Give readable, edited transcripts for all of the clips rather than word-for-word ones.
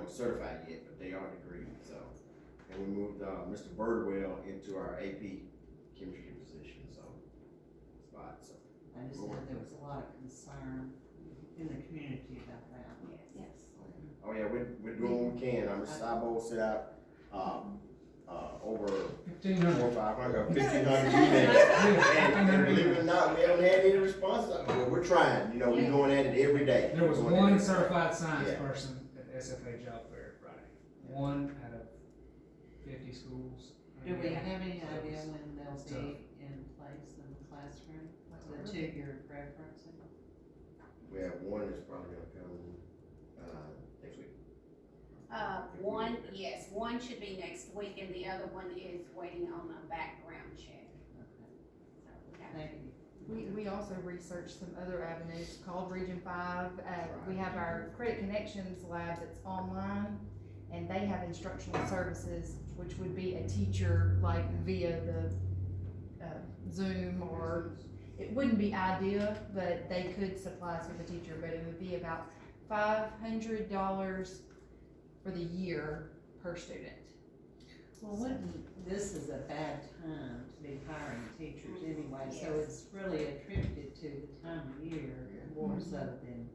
don't certify yet, but they are degreed, so. And we moved, Mr. Birdwell into our AP chemistry position, so, spot, so. I just said there was a lot of concern in the community about that. Yes. Oh yeah, we're doing what we can. Ms. Sabo set out, over 1,500. 400, 500, 1,500 emails. And believe it or not, we haven't had any responses. Well, we're trying, you know, we're going at it every day. There was We're going one at it. certified science Yeah. person at the SFA job fair Friday. One out of 50 schools. Do we have any idea when they'll be in place in the classroom, the 2 you're referencing? We have one that's probably gonna come, next week. One should be next week, and the other one is waiting on a background check. Okay, So we have- thank you. We also researched some other avenues called Region 5. We have our Credit Connections lab that's online, and they have instructional services, which would be a teacher like via the Zoom, or it wouldn't be IDEA, but they could supply us with a teacher, but it would be about $500 for the year per student. Well, this is a bad time to be hiring teachers anyway, so it's really attributed to the time of year more so than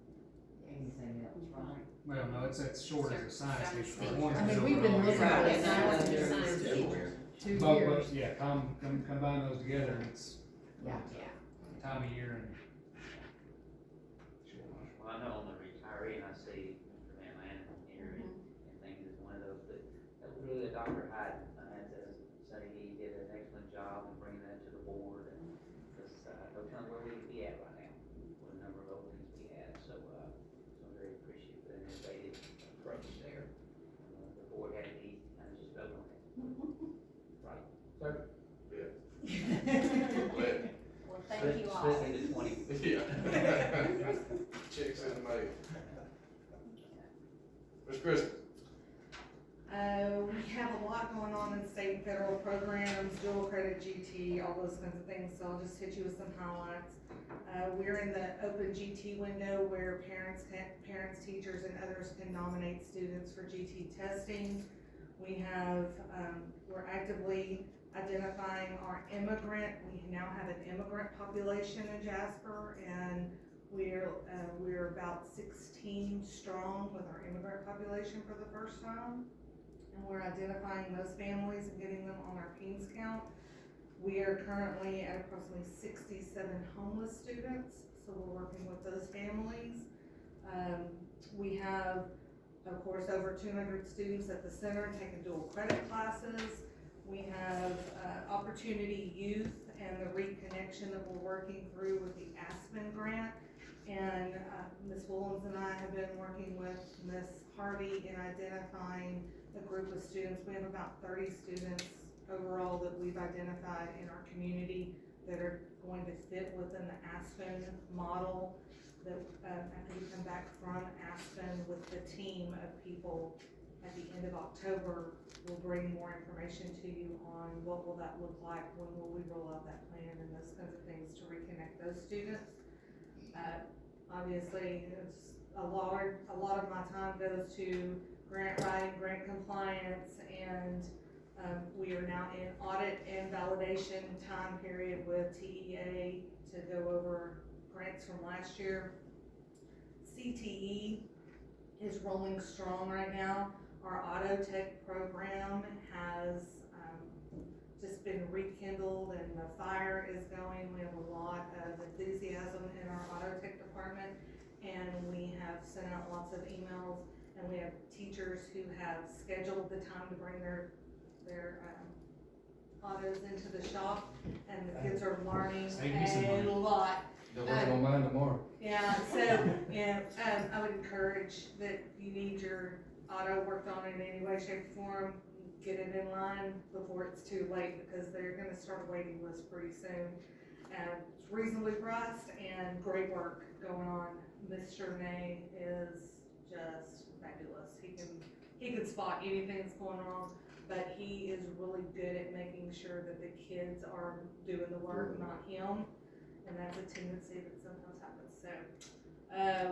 anything else, right? Well, no, it's short as a science teacher. For one, I mean, it's we've been overall- looking Right, at and science that was teachers your- Everywhere. 2 But years. yeah, combine those together, and it's Yeah. time of year and. Well, I know on the retiree, and I see Mr. Van Lannon here and things is one of those, but that was really Dr. Hyde, I had to say he did an excellent job in bringing that to the board, and, cause, no telling where we could be at right now, with the number of openings we have, so I'm very appreciative of the innovative approach there. The board had to be, kind of just vote on it. Right. Sir? Well, thank you all. Split into 20. Yeah. Checks in the mail. Ms. Crystal? We have a lot going on in state and federal programs, dual credit GT, all those kinds of things, so I'll just hit you with some highlights. We're in the open GT window where parents, teachers, and others can nominate students for GT testing. We have, we're actively identifying our immigrant. We now have an immigrant population in Jasper, and we're about 16 strong with our immigrant population for the first time. And we're identifying those families and getting them on our King's count. We are currently at approximately 67 homeless students, so we're working with those families. We have, of course, over 200 students at the center taking dual credit classes. We have Opportunity Youth and the reconnection that we're working through with the Aspen grant. And Ms. Willems and I have been working with Ms. Harvey in identifying a group of students. We have about 30 students overall that we've identified in our community that are going to fit within the Aspen model. That after we come back from Aspen with the team of people at the end of October, we'll bring more information to you on what will that look like, when will we roll out that plan, and those kinds of things to reconnect those students. Obviously, it's a lot of my time goes to grant writing, grant compliance, and we are now in audit and validation time period with TEA to go over grants from last year. CTE is rolling strong right now. Our auto tech program has just been rekindled, and the fire is going. We have a lot of enthusiasm in our auto tech department, and we have sent out lots of emails, and we have teachers who have scheduled the time to bring their autos into the shop, and the kids are learning a lot. They'll work on mine tomorrow. Yeah, so, I would encourage that if you need your auto worked on in any way, shape, or form, get it in line before it's too late, because they're gonna start a waiting list pretty soon. It's reasonably priced and great work going on. Mr. May is just fabulous. He can spot anything that's going wrong, but he is really good at making sure that the kids are doing the work, not him. And that's a tendency that sometimes happens. So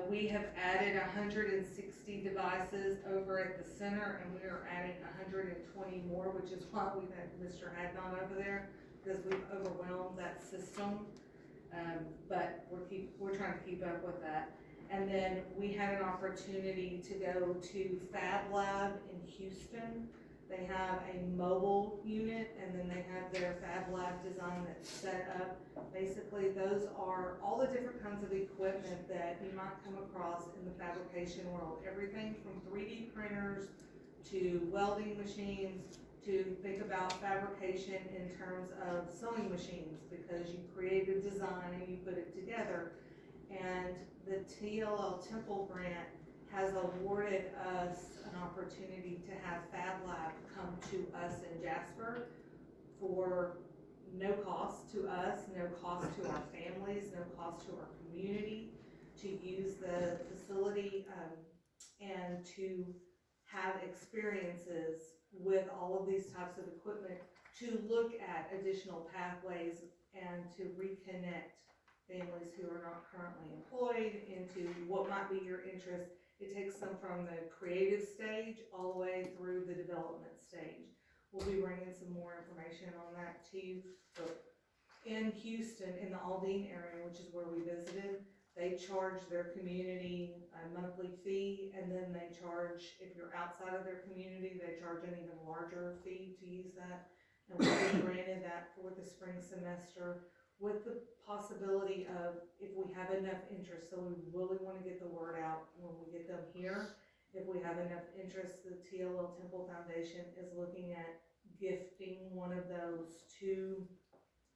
We have added 160 devices over at the center, and we are adding 120 more, which is why we've had Mr. Hadnot over there, because we've overwhelmed that system. But we're trying to keep up with that. And then we had an opportunity to go to Fab Lab in Houston. They have a mobile unit, and then they have their Fab Lab design that's set up. Basically, those are all the different kinds of equipment that you might come across in the fabrication world. Everything from 3D printers to welding machines to think about fabrication in terms of sewing machines, because you create a design and you put it together. And the TLL Temple grant has awarded us an opportunity to have Fab Lab come to us in Jasper for no cost to us, no cost to our families, no cost to our community, to use the facility and to have experiences with all of these types of equipment, to look at additional pathways and to reconnect families who are not currently employed into what might be your interest. It takes them from the creative stage all the way through the development stage. We'll be bringing some more information on that to you. But in Houston, in the Aldine area, which is where we visited, they charge their community a monthly fee, and then they charge, if you're outside of their community, they charge an even larger fee to use that. And we granted that for the spring semester, with the possibility of, if we have enough interest, so we really want to get the word out when we get them here. If we have enough interest, the TLL Temple Foundation is looking at gifting one of those to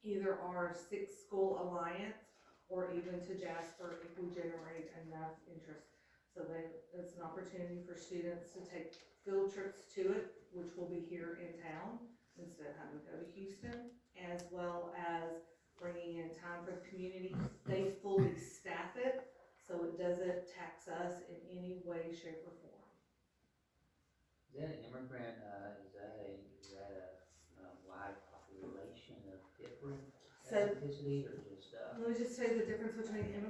either our 6-school alliance or even to Jasper if we generate enough interest. So it's an opportunity for students to take field trips to it, which will be here in town instead of having to go to Houston, as well as bringing in time for the community. They fully staff it, so it doesn't tax us in any way, shape, or form. Is that an immigrant, is that a wide population of different So, ethnicities or just, let me just tell you the difference between immigrant